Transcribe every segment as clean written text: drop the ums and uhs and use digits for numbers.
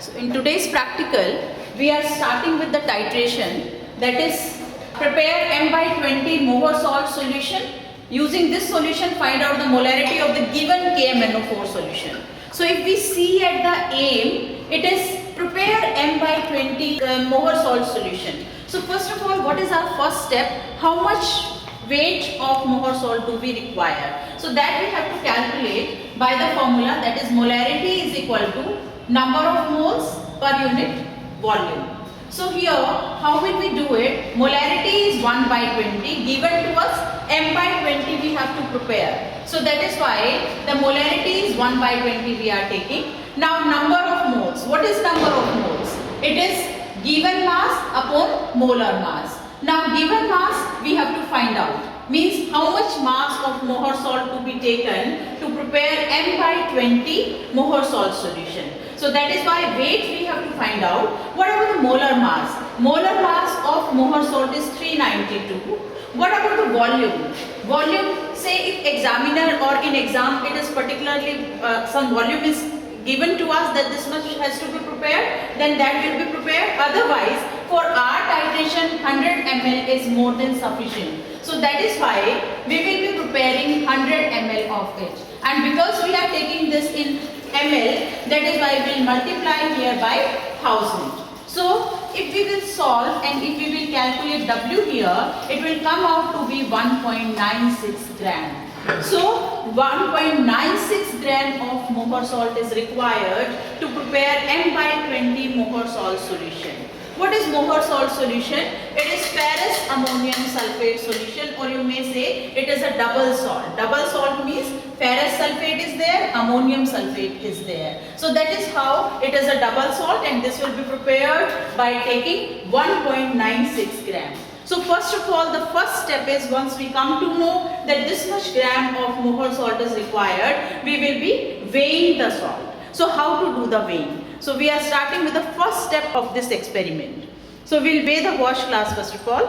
So in today's practical, we are starting with the titration, that is prepare M by 20 molar salt solution. Using this solution, find out the molarity of the given KMnO4 solution. So if we see at the aim, it is prepare M by 20 molar salt solution. So first of all, what is our first step? How much weight of molar salt do we require? So that we have to calculate by the formula, that is molarity is equal to number of moles per unit volume. So here, how will we do it? Molarity is 1 by 20, given to us M by 20 we have to prepare. So that is why the molarity is 1 by 20 we are taking. Now number of moles. What is number of moles? It is given mass upon molar mass. Now given mass we have to find out. Means how much mass of molar salt to be taken to prepare M by 20 molar salt solution. So that is why weight we have to find out. What about the molar mass? Molar mass of molar salt is 392. What about the volume? Volume, say if examiner or in exam it is particularly some volume is given to us that this much has to be prepared, then that will be prepared. Otherwise, for our titration 100 ml is more than sufficient. So that is why we will be preparing 100 ml of it. And because we are taking this in ml, that is why we will multiply here by 1000. So if we will solve and if we will calculate W here, it will come out to be 1.96 gram. So 1.96 gram of molar salt is required to prepare M by 20 molar salt solution. What is molar salt solution? It is ferrous ammonium sulfate solution, or you may say it is a double salt. Double salt means ferrous sulfate is there, ammonium sulfate is there. So that is how it is a double salt, and this will be prepared by taking 1.96 gram. So first of all, the first step is, once we come to know that this much gram of molar salt is required, we will be weighing the salt. So how to do the weighing? So we are starting with the first step of this experiment. So we will weigh the wash glass first of all.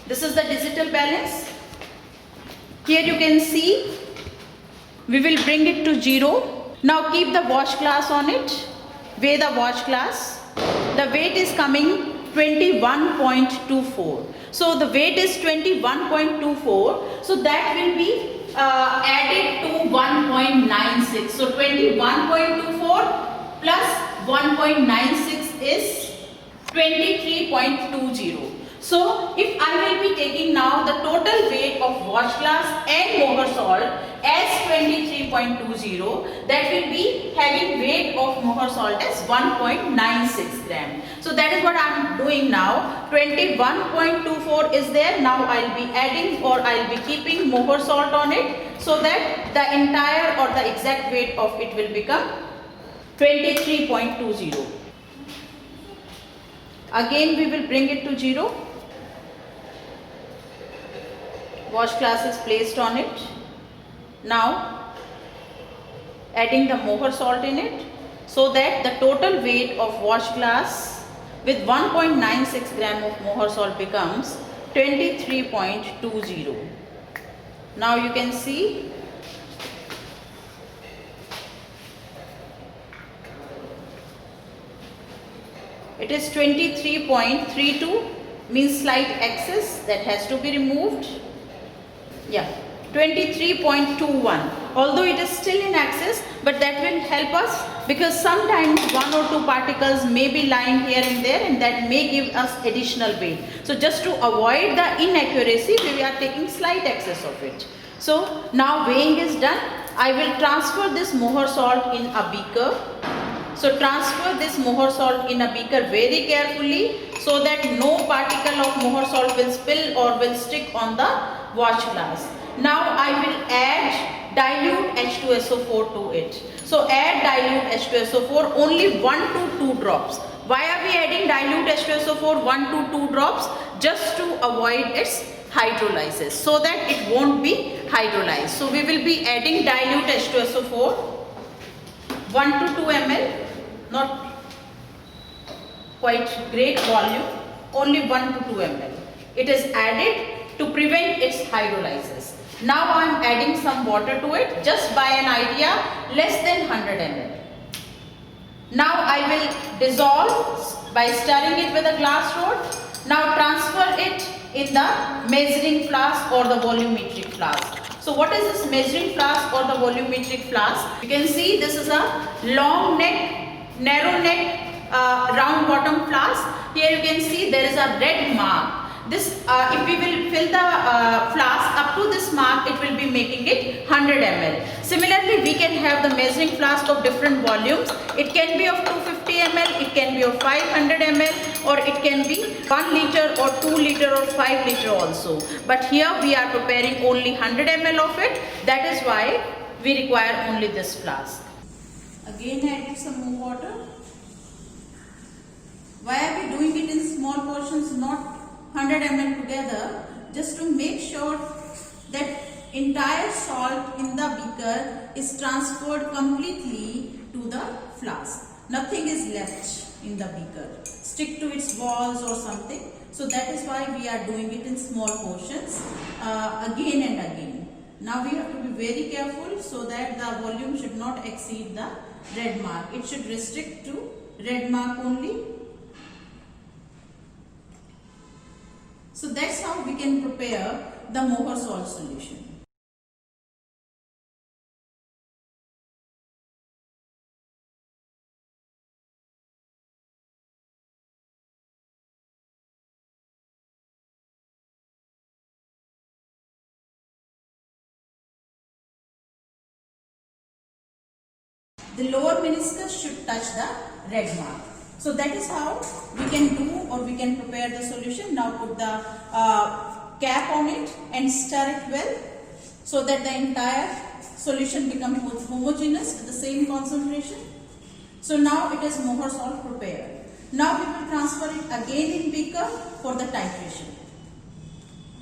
This is the digital balance. Here you can see we will bring it to 0. Now keep the wash glass on it. Weigh the wash glass. The weight is coming 21.24. So the weight is 21.24. So that will be added to 1.96. So 21.24 plus 1.96 is 23.20. So if I will be taking now the total weight of wash glass and molar salt as 23.20, that will be having weight of molar salt as 1.96 gram. So that is what I am doing now. 21.24 is there. Now I will be adding, or I will be keeping molar salt on it, so that the entire or the exact weight of it will become 23.20. Again we will bring it to 0. Wash glass is placed on it. Now adding the molar salt in it, so that the total weight of wash glass with 1.96 gram of molar salt becomes 23.20. Now you can see it is 23.32, means slight excess that has to be removed. Yeah, 23.21. Although it is still in excess, but that will help us, because sometimes 1 or 2 particles may be lying here and there, and that may give us additional weight. So just to avoid the inaccuracy, we are taking slight excess of it. So now weighing is done. I will transfer this molar salt in a beaker. So transfer this molar salt in a beaker very carefully, so that no particle of molar salt will spill or will stick on the wash glass. Now I will add dilute H2SO4 to it. So add dilute H2SO4 only 1 to 2 drops. Why are we adding dilute H2SO4 1 to 2 drops? Just to avoid its hydrolysis, so that it won't be hydrolyzed. So we will be adding dilute H2SO4 1 to 2 ml. Not quite great volume, only 1 to 2 ml. It is added to prevent its hydrolysis. Now I am adding some water to it, just by an idea, less than 100 ml. Now I will dissolve by stirring it with a glass rod. Now transfer it in the measuring flask or the volumetric flask. So what is this measuring flask or the volumetric flask? You can see this is a long neck, narrow neck, round bottom flask. Here you can see there is a red mark. This, if we will fill the flask up to this mark, it will be making it 100 ml. Similarly, we can have the measuring flask of different volumes. It can be of 250 ml, it can be of 500 ml, or it can be 1 liter or 2 liter or 5 liter also. But here we are preparing only 100 ml of it. That is why we require only this flask. Again I added some more water. Why are we doing it in small portions, not 100 ml together? Just to make sure that entire salt in the beaker is transferred completely to the flask. Nothing is left in the beaker, stick to its walls or something. So that is why we are doing it in small portions again and again. Now we have to be very careful so that the volume should not exceed the red mark. It should restrict to red mark only. So that's how we can prepare the Mohr salt solution. The lower meniscus should touch the red mark. So that is how we can do or we can prepare the solution. Now put the cap on it and stir it well so that the entire solution becomes homogeneous with the same concentration. So now it is Mohr salt prepared. Now we will transfer it again in beaker for the titration.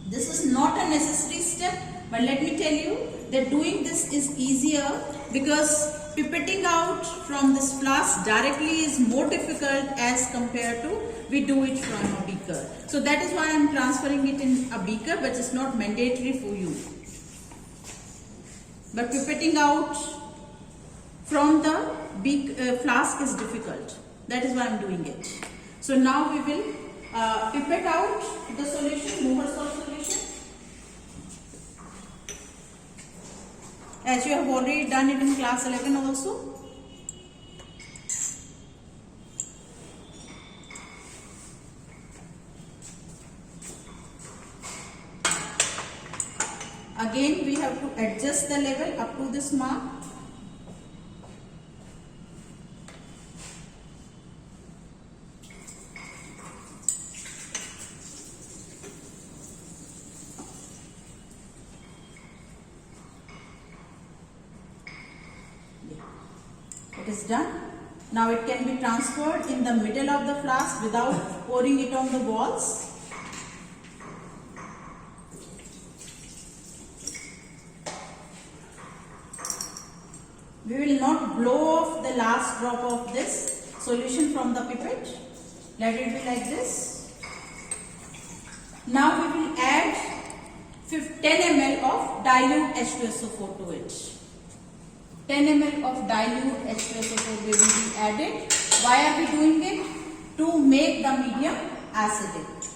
This is not a necessary step, but let me tell you that doing this is easier because pipetting out from this flask directly is more difficult as compared to we do it from a beaker. So that is why I am transferring it in a beaker, but it's not mandatory for you. But pipetting out from the flask is difficult. That is why I am doing it. So now we will pipette out the solution, Mohr salt solution. As you have already done it in class 11 also. Again we have to adjust the level up to this mark. It is done. Now it can be transferred in the middle of the flask without pouring it on the walls. We will not blow off the last drop of this solution from the pipette. Let it be like this. Now we will add 10 ml of dilute H2SO4 to it. 10 ml of dilute H2SO4 will be added. Why are we doing it? To make the medium acidic.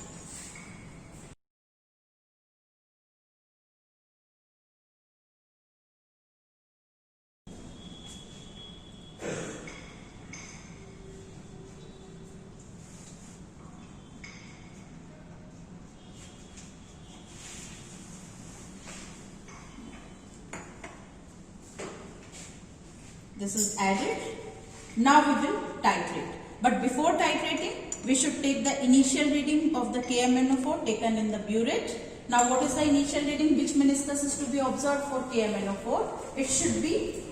This is added. Now we will titrate. But before titrating, we should take the initial reading of the KMnO4 taken in the burette. Now what is the initial reading? Which meniscus is to be observed for KMnO4? It should be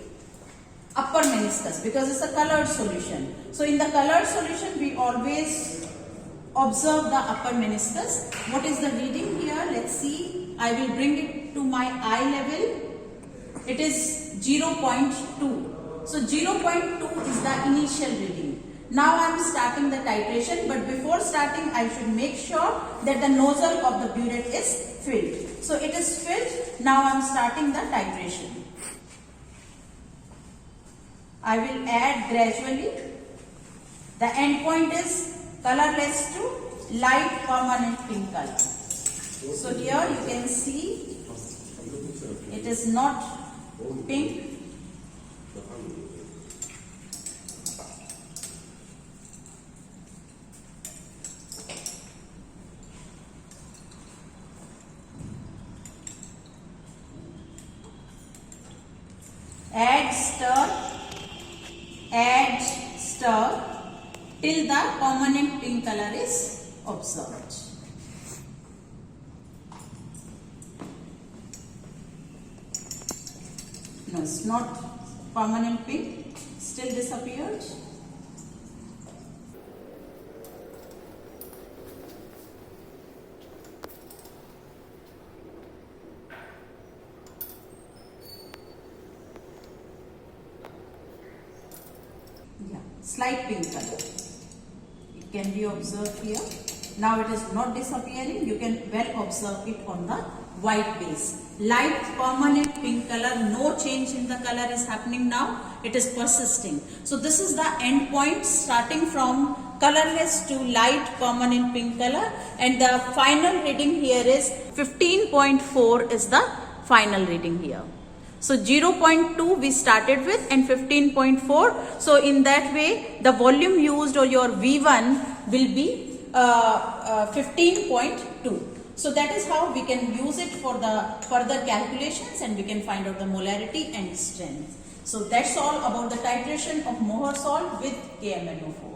upper meniscus because it's a colored solution. So in the colored solution, we always observe the upper meniscus. What is the reading here? Let's see. I will bring it to my eye level. It is 0.2. So 0.2 is the initial reading. Now I am starting the titration, but before starting I should make sure that the nozzle of the burette is filled. So it is filled. Now I am starting the titration. I will add gradually The end point is colorless to light permanent pink color. So here you can see it is not pink. Add, stir till the permanent pink color is observed. No, it's not permanent pink, still disappeared. Yeah, slight pink color. It can be observed here. Now it is not disappearing. You can well observe it on the white base. Light permanent pink color, no change in the color is happening now. It is persisting. So this is the end point starting from colorless to light permanent pink color, and the final reading here is 15.4 is the final reading here. So 0.2 we started with and 15.4. So in that way the volume used or your V1 will be 15.2. So that is how we can use it for the further calculations, and we can find out the molarity and strength. So that's all about the titration of Mohr salt with KMnO4.